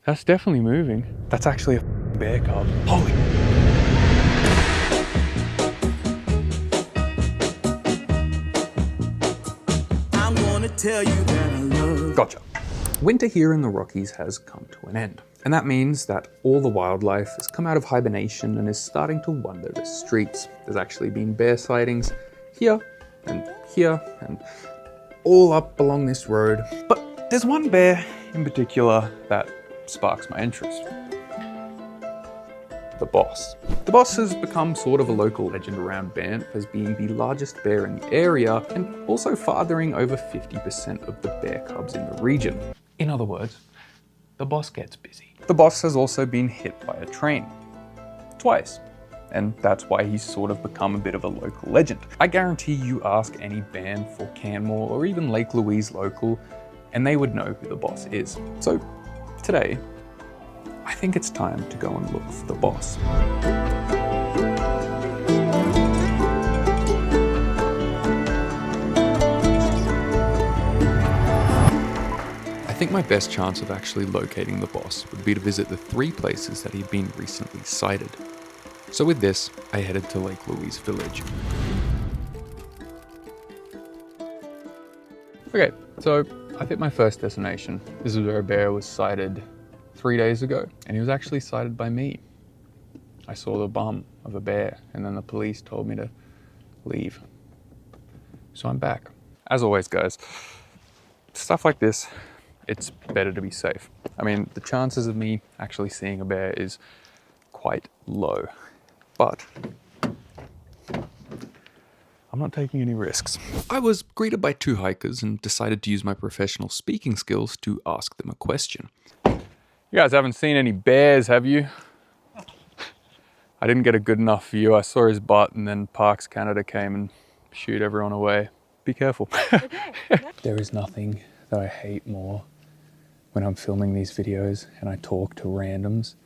That's definitely moving. That's actually a bear cub. Holy. I'm gonna tell you that I love. Gotcha. Winter here in the Rockies has come to an end. And that means that all the wildlife has come out of hibernation and is starting to wander the streets. There's actually been bear sightings here and all up along this road. But there's one bear in particular that sparks my interest. The boss. The boss has become sort of a local legend around Banff as being the largest bear in the area and also fathering over 50% of the bear cubs in the region. In other words, the boss gets busy. The boss has also been hit by a train. Twice. And that's why he's sort of become a bit of a local legend. I guarantee you ask any Banff or Canmore or even Lake Louise local and they would know who the boss is. So today, I think it's time to go and look for the boss. I think my best chance of actually locating the boss would be to visit the 3 places that he'd been recently sighted. So with this, I headed to Lake Louise Village. Okay, so I've hit my first destination. This is where a bear was sighted 3 days ago, and he was actually sighted by me. I saw the bum of a bear, and then the police told me to leave. So I'm back. As always, guys, stuff like this, it's better to be safe. I mean, the chances of me actually seeing a bear is quite low, but I'm not taking any risks. I was greeted by 2 hikers and decided to use my professional speaking skills to ask them a question. You guys haven't seen any bears, have you? I didn't get a good enough view. I saw his butt and then Parks Canada came and shooed everyone away. Be careful. Okay. There is nothing that I hate more when I'm filming these videos and I talk to randoms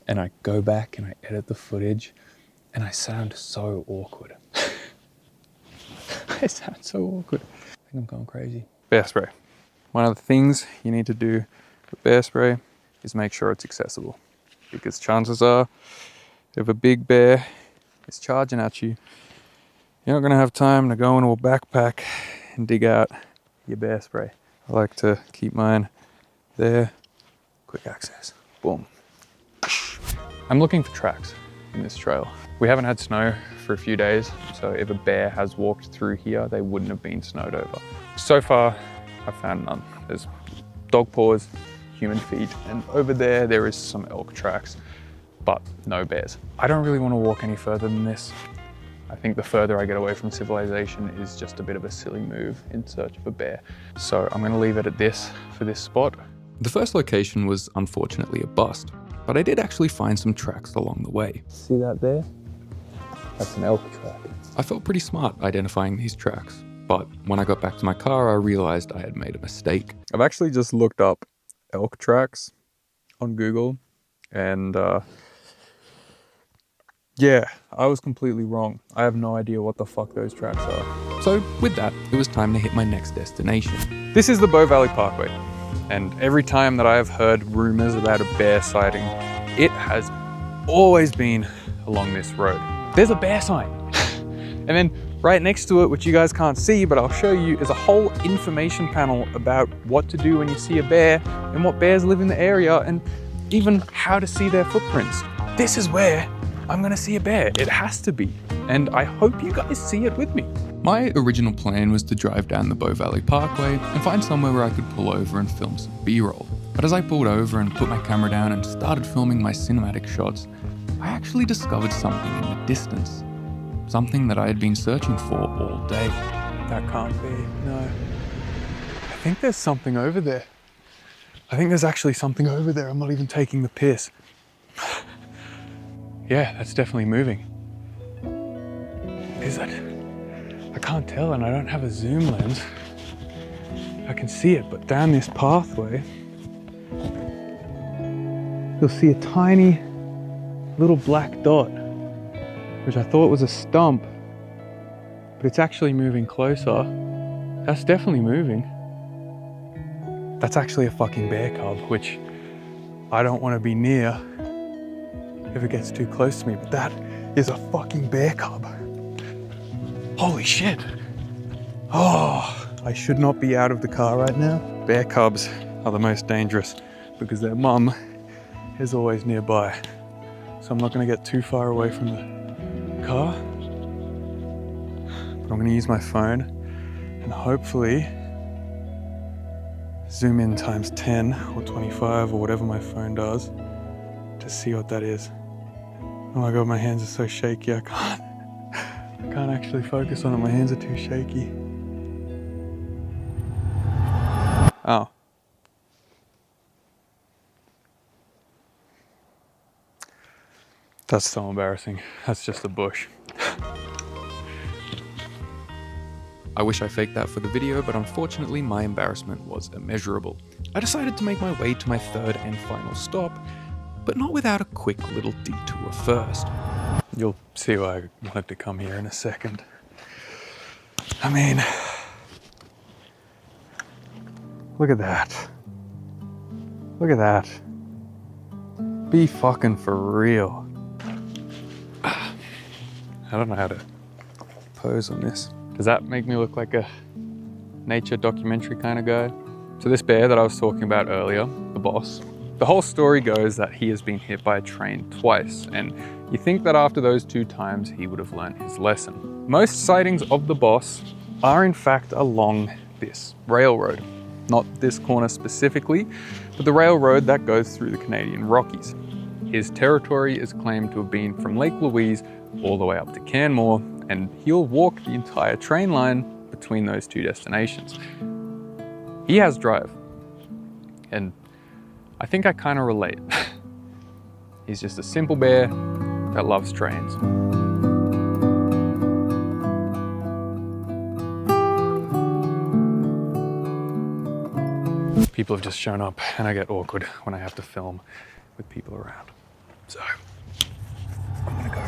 and I go back and I edit the footage and I sound so awkward. I sound so awkward. I think I'm going crazy. Bear spray. One of the things you need to do with bear spray is make sure it's accessible. Because chances are, if a big bear is charging at you, you're not gonna have time to go into a backpack and dig out your bear spray. I like to keep mine there. Quick access. Boom. I'm looking for tracks in this trail. We haven't had snow for a few days, so if a bear has walked through here, they wouldn't have been snowed over. So far, I've found none. There's dog paws, human feet, and over there is some elk tracks, but no bears. I don't really want to walk any further than this. I think the further I get away from civilization is just a bit of a silly move in search of a bear. So I'm going to leave it at this for this spot. The first location was unfortunately a bust, but I did actually find some tracks along the way. See that there? That's an elk track. I felt pretty smart identifying these tracks, but when I got back to my car, I realized I had made a mistake. I've actually just looked up elk tracks on Google and yeah, I was completely wrong. I have no idea what the fuck those tracks are. So with that, it was time to hit my next destination. This is the Bow Valley Parkway. And every time that I have heard rumors about a bear sighting, it has always been along this road. There's a bear sign. And then right next to it, which you guys can't see, but I'll show you, is a whole information panel about what to do when you see a bear and what bears live in the area and even how to see their footprints. This is where I'm gonna see a bear. It has to be. And I hope you guys see it with me. My original plan was to drive down the Bow Valley Parkway and find somewhere where I could pull over and film some B-roll. But as I pulled over and put my camera down and started filming my cinematic shots, I actually discovered something in the distance. Something that I had been searching for all day. That can't be, no. I think there's something over there. I think there's actually something over there. I'm not even taking the piss. Yeah, that's definitely moving. Is it? I can't tell and I don't have a zoom lens. I can see it, but down this pathway, you'll see a tiny little black dot, which I thought was a stump, but it's actually moving closer. That's definitely moving. That's actually a fucking bear cub, which I don't want to be near if it gets too close to me, but that is a fucking bear cub. Holy shit. Oh, I should not be out of the car right now. Bear cubs are the most dangerous because their mum is always nearby. So I'm not going to get too far away from the car, but I'm going to use my phone and hopefully zoom in times 10 or 25 or whatever my phone does to see what that is. Oh my God, my hands are so shaky, I can't actually focus on it. My hands are too shaky. Oh. That's so embarrassing. That's just a bush. I wish I faked that for the video, but unfortunately my embarrassment was immeasurable. I decided to make my way to my third and final stop, but not without a quick little detour first. You'll see why I wanted to come here in a second. I mean, look at that. Look at that. Be fucking for real. I don't know how to pose on this. Does that make me look like a nature documentary kind of guy? So this bear that I was talking about earlier, the boss, the whole story goes that he has been hit by a train twice, and you think that after those 2 times he would have learned his lesson. Most sightings of the boss are in fact along this railroad. Not this corner specifically, but the railroad that goes through the Canadian Rockies. His territory is claimed to have been from Lake Louise all the way up to Canmore, and he'll walk the entire train line between those 2 destinations. He has drive, and I think I kind of relate. He's just a simple bear that loves trains. People have just shown up and I get awkward when I have to film with people around. So, I'm gonna go.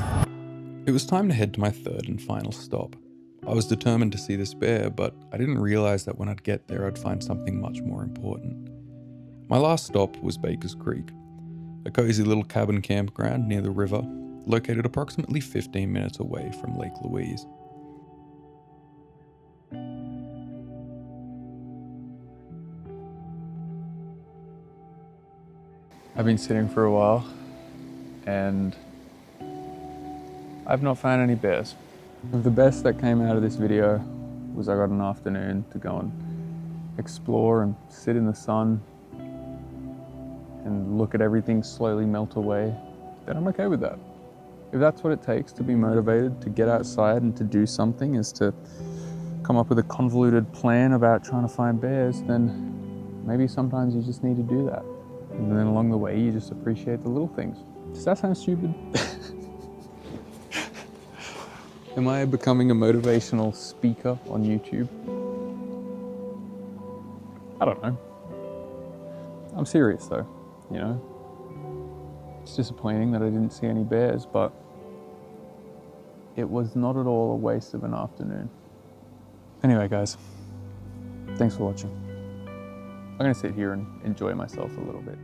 It was time to head to my third and final stop. I was determined to see this bear, but I didn't realize that when I'd get there I'd find something much more important. My last stop was Baker's Creek, a cozy little cabin campground near the river, located approximately 15 minutes away from Lake Louise. I've been sitting for a while and I've not found any bears. The best that came out of this video was I got an afternoon to go and explore and sit in the sun and look at everything slowly melt away. Then I'm okay with that. If that's what it takes to be motivated to get outside and to do something, is to come up with a convoluted plan about trying to find bears, then maybe sometimes you just need to do that. And then along the way, you just appreciate the little things. Does that sound stupid? Am I becoming a motivational speaker on YouTube? I don't know. I'm serious though, you know? It's disappointing that I didn't see any bears, but it was not at all a waste of an afternoon. Anyway, guys, thanks for watching. I'm gonna sit here and enjoy myself a little bit.